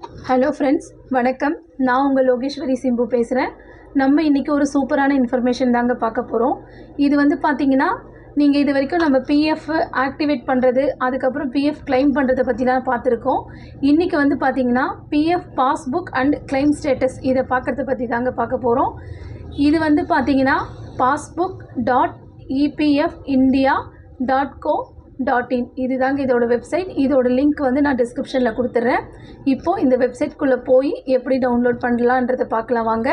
Hello friends, வணக்கம். நான் உங்கள் லோகேஸ்வரி சிம்பு பேசுகிறேன். நம்ம இன்றைக்கி ஒரு சூப்பரான இன்ஃபர்மேஷன் தாங்க பார்க்க போகிறோம். இது வந்து பார்த்திங்கன்னா, நீங்கள் இது வரைக்கும் நம்ம பிஎஃப் ஆக்டிவேட் பண்ணுறது, அதுக்கப்புறம் பிஎஃப் கிளைம் பண்ணுறதை பற்றி தான் பார்த்துருக்கோம். இன்றைக்கி வந்து பார்த்திங்கன்னா PF passbook and claim status இதை பார்க்குறத பற்றி தாங்க பார்க்க போகிறோம். இது வந்து பார்த்திங்கன்னா passbook.epfindia.co.in இதுதாங்க இதோட வெப்சைட். இதோட லிங்க் வந்து நான் டிஸ்கிரிப்ஷனில் கொடுத்துட்றேன். இப்போது இந்த வெப்சைட்குள்ளே போய் எப்படி டவுன்லோட் பண்ணலான்றதை பார்க்கலாம் வாங்க.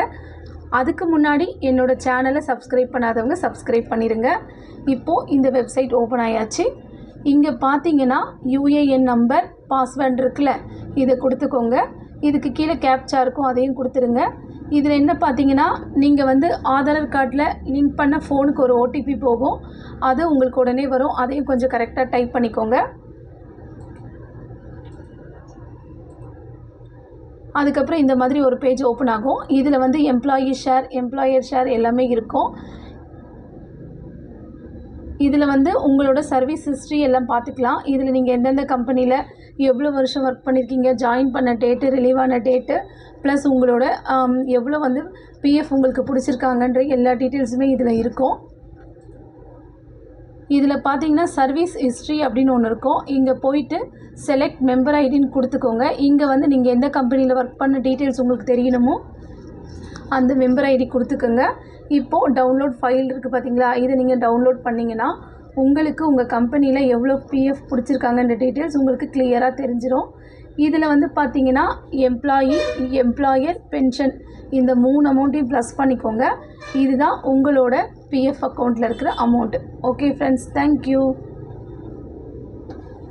அதுக்கு முன்னாடி என்னோடய சேனலை சப்ஸ்கிரைப் பண்ணாதவங்க சப்ஸ்கிரைப் பண்ணிடுங்க. இப்போது இந்த வெப்சைட் ஓப்பன் ஆயாச்சு. இங்கே பார்த்தீங்கன்னா யூஏஎன் நம்பர், பாஸ்வேர்டு இருக்குல்ல, இதை கொடுத்துக்கோங்க. இதுக்கு கீழே கேப்சா இருக்கும், அதையும் கொடுத்துருங்க. இதில் என்ன பார்த்தீங்கன்னா, நீங்கள் வந்து ஆதார் கார்டில் லிங்க் பண்ண ஃபோனுக்கு ஒரு ஓடிபி போகும், அது உங்களுக்கு உடனே வரும். அதையும் கொஞ்சம் கரெக்டாக டைப் பண்ணிக்கோங்க. அதுக்கப்புறம் இந்த மாதிரி ஒரு பேஜ் ஓப்பன் ஆகும். இதில் வந்து எம்ப்ளாயி ஷேர், எம்ப்ளாயர் ஷேர் எல்லாமே இருக்கும். இதில் வந்து உங்களோட சர்வீஸ் ஹிஸ்ட்ரி எல்லாம் பார்த்துக்கலாம். இதில் நீங்கள் எந்தெந்த கம்பெனியில் எவ்வளோ வருஷம் ஒர்க் பண்ணியிருக்கீங்க, ஜாயின் பண்ண டேட்டு, ரிலீவான டேட்டு, ப்ளஸ் உங்களோட எவ்வளோ வந்து பிஎஃப் உங்களுக்கு பிடிச்சிருக்காங்கன்ற எல்லா டீட்டெயில்ஸுமே இதில் இருக்கும். இதில் பார்த்தீங்கன்னா சர்வீஸ் ஹிஸ்ட்ரி அப்படின்னு ஒன்று இருக்கும். இங்கே போயிட்டு செலக்ட் மெம்பர் ஐடின்னு கொடுத்துக்கோங்க. இங்கே வந்து நீங்கள் எந்த கம்பெனியில் ஒர்க் பண்ண டீட்டெயில்ஸ் உங்களுக்கு தெரியணுமோ அந்த மெம்பர் ஐடி கொடுத்துக்கோங்க. இப்போது டவுன்லோட் ஃபைல் இருக்குது பார்த்தீங்களா, இதை நீங்கள் டவுன்லோட் பண்ணிங்கன்னா உங்களுக்கு உங்கள் கம்பெனியில் எவ்வளோ பிஎஃப் பிடிச்சிருக்காங்கன்ற டீட்டெயில்ஸ் உங்களுக்கு கிளியராக தெரிஞ்சிடும். இதில் வந்து பார்த்தீங்கன்னா எம்ப்ளாயி, எம்ப்ளாயர், பென்ஷன் இந்த 3 அமௌண்ட்டையும் ப்ளஸ் பண்ணிக்கோங்க. இதுதான் உங்களோட பிஎஃப் அக்கௌண்ட்டில் இருக்கிற அமௌண்ட்டு. Okay friends, thank you.